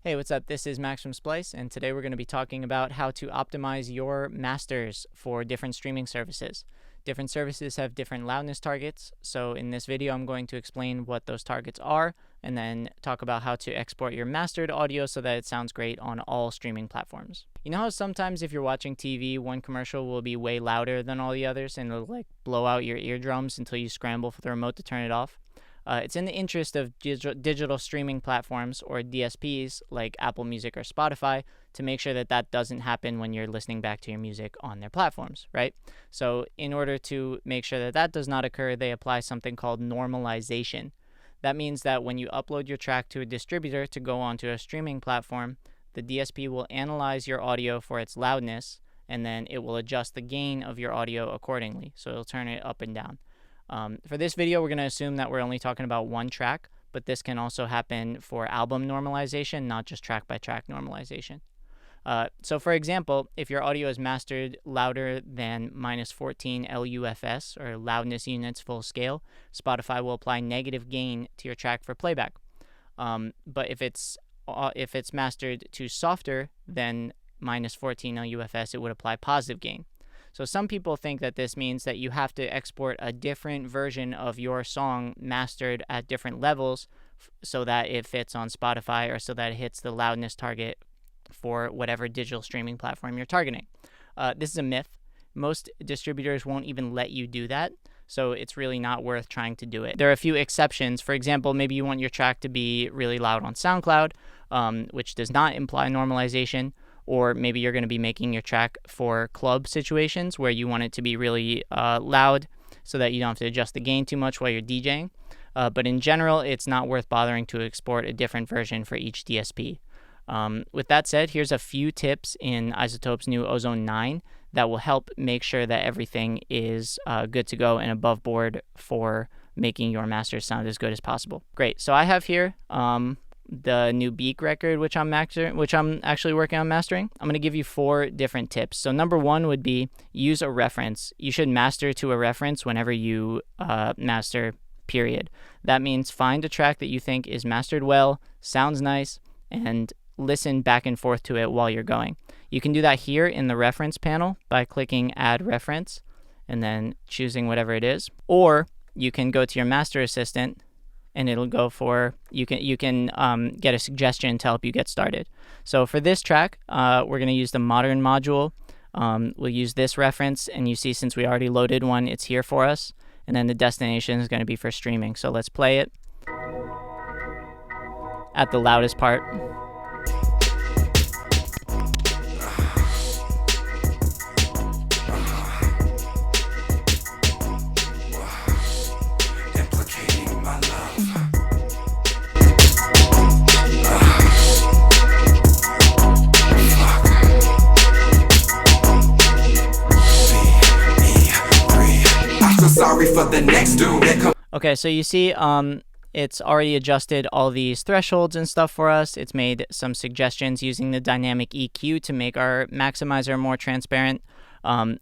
Hey, what's up? This is Max from Splice, and today we're going to be talking about how to optimize your masters for different streaming services. Different services have different loudness targets, so in this video I'm going to explain what those targets are and then talk about how to export your mastered audio so that it sounds great on all streaming platforms. You know how sometimes if you're watching TV, one commercial will be way louder than all the others and it'll like blow out your eardrums until you scramble for the remote to turn it off? It's in the interest of digital streaming platforms or DSPs like Apple Music or Spotify to make sure that that doesn't happen when you're listening back to your music on their platforms, right? So in order to make sure that that does not occur, they apply something called normalization. That means that when you upload your track to a distributor to go onto a streaming platform, the DSP will analyze your audio for its loudness, and then it will adjust the gain of your audio accordingly. So it'll turn it up and down. For this video, we're going to assume that we're only talking about one track, but this can also happen for album normalization, not just track-by-track normalization. So for example, if your audio is mastered louder than -14 LUFS, or loudness units full scale, Spotify will apply negative gain to your track for playback. But if it's mastered to softer than -14 LUFS, it would apply positive gain. So some people think that this means that you have to export a different version of your song mastered at different levels so that it fits on Spotify or so that it hits the loudness target for whatever digital streaming platform you're targeting. This is a myth. Most distributors won't even let you do that, so it's really not worth trying to do it. There are a few exceptions. For example, maybe you want your track to be really loud on SoundCloud, which does not imply normalization. Or maybe you're going to be making your track for club situations where you want it to be really loud so that you don't have to adjust the gain too much while you're DJing. But in general, it's not worth bothering to export a different version for each DSP. With that said, here's a few tips in iZotope's new Ozone 9 that will help make sure that everything is good to go and above board for making your masters sound as good as possible. Great. So I have here the new Beak record, which I'm actually working on mastering. I'm going to give you 4 different tips. So number 1 would be use a reference. You should master to a reference whenever you master, period. That means find a track that you think is mastered well, sounds nice, and listen back and forth to it while you're going. You can do that here in the reference panel by clicking add reference and then choosing whatever it is. Or you can go to your master assistant and it'll go for, you can get a suggestion to help you get started. So for this track, we're going to use the modern module. We'll use this reference, and you see since we already loaded one, it's here for us. And then the destination is going to be for streaming. So let's play it at the loudest part. Sorry for the next dude. Okay, so you see it's already adjusted all these thresholds and stuff for us. It's made some suggestions using the dynamic EQ to make our maximizer more transparent.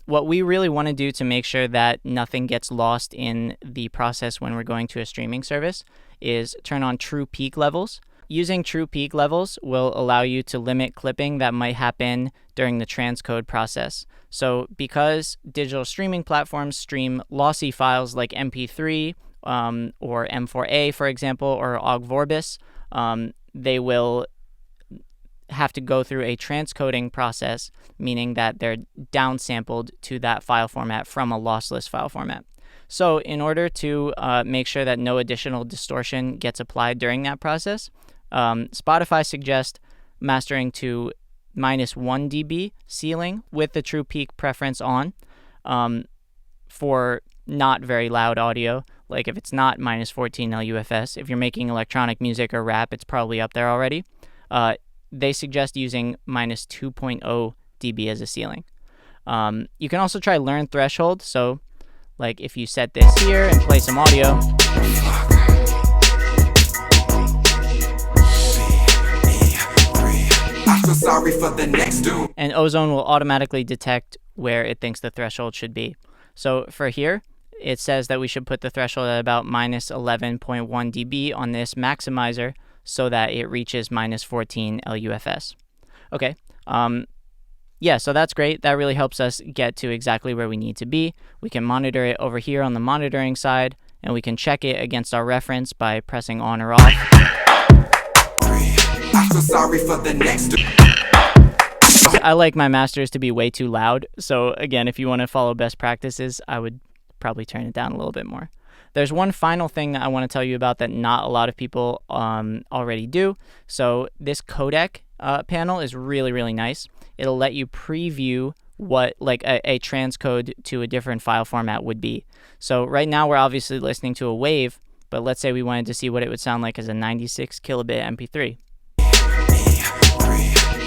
What we really want to do to make sure that nothing gets lost in the process when we're going to a streaming service is turn on true peak levels. Using true peak levels will allow you to limit clipping that might happen during the transcode process. So because digital streaming platforms stream lossy files like MP3 or M4A, for example, or OGG Vorbis, they will have to go through a transcoding process, meaning that they're downsampled to that file format from a lossless file format. So in order to make sure that no additional distortion gets applied during that process, Spotify suggests mastering to -1 dB ceiling with the true peak preference on for not very loud audio. Like if it's not -14 LUFS, if you're making electronic music or rap, it's probably up there already. They suggest using -2.0 dB as a ceiling. You can also try learn threshold. So like if you set this here and play some audio, sorry for the next dude. And Ozone will automatically detect where it thinks the threshold should be. So for here, it says that we should put the threshold at about -11.1 dB on this maximizer so that it reaches minus 14 LUFS. Okay, yeah, so that's great. That really helps us get to exactly where we need to be. We can monitor it over here on the monitoring side, and we can check it against our reference by pressing on or off. I feel sorry for the next. I like my masters to be way too loud, so again, if you want to follow best practices, I would probably turn it down a little bit more. There's one final thing that I want to tell you about that not a lot of people already do. So this codec panel is really, really nice. It'll let you preview what like a transcode to a different file format would be. So right now we're obviously listening to a wave, but let's say we wanted to see what it would sound like as a 96 kilobit MP3.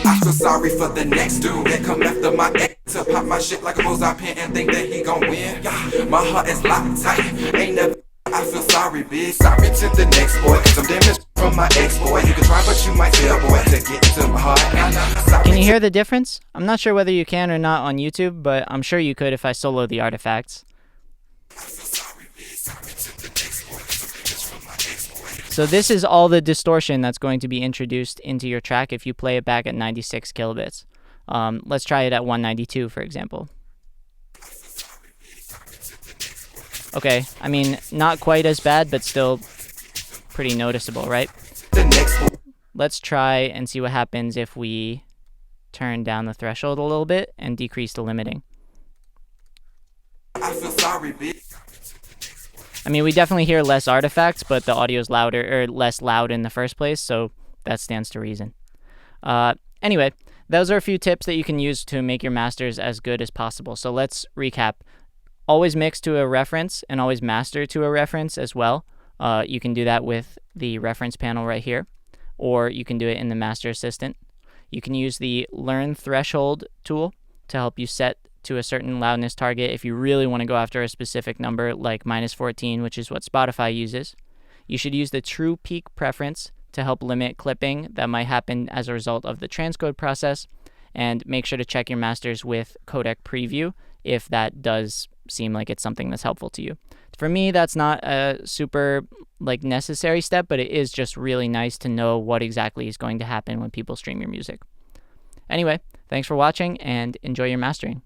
I feel sorry for the next dude that come after my ex to pop my shit like a bullseye pin and think that he gon' win. Yeah, my heart is locked tight. Ain't never. I feel sorry, bitch. Sorry to the next boy, cause I'm damaged from my ex-boy. You can try, but you might fail, boy, to get to my heart. Can you hear the difference? I'm not sure whether you can or not on YouTube, but I'm sure you could if I solo the artifacts. So this is all the distortion that's going to be introduced into your track if you play it back at 96 kilobits. Let's try it at 192, for example. Okay, I mean, not quite as bad, but still pretty noticeable, right? Let's try and see what happens if we turn down the threshold a little bit and decrease the limiting. I feel sorry, bitch. I mean, we definitely hear less artifacts, but the audio is louder or less loud in the first place, so that stands to reason. Anyway, those are a few tips that you can use to make your masters as good as possible. So let's recap. Always mix to a reference and always master to a reference as well. You can do that with the reference panel right here, or you can do it in the Master Assistant. You can use the Learn Threshold tool to help you set to a certain loudness target if you really want to go after a specific number like minus 14, which is what Spotify uses. You should use the True Peak Preference to help limit clipping that might happen as a result of the transcode process, and make sure to check your masters with codec preview if that does seem like it's something that's helpful to you. For me, that's not a super necessary step, but it is just really nice to know what exactly is going to happen when people stream your music. Anyway, thanks for watching and enjoy your mastering.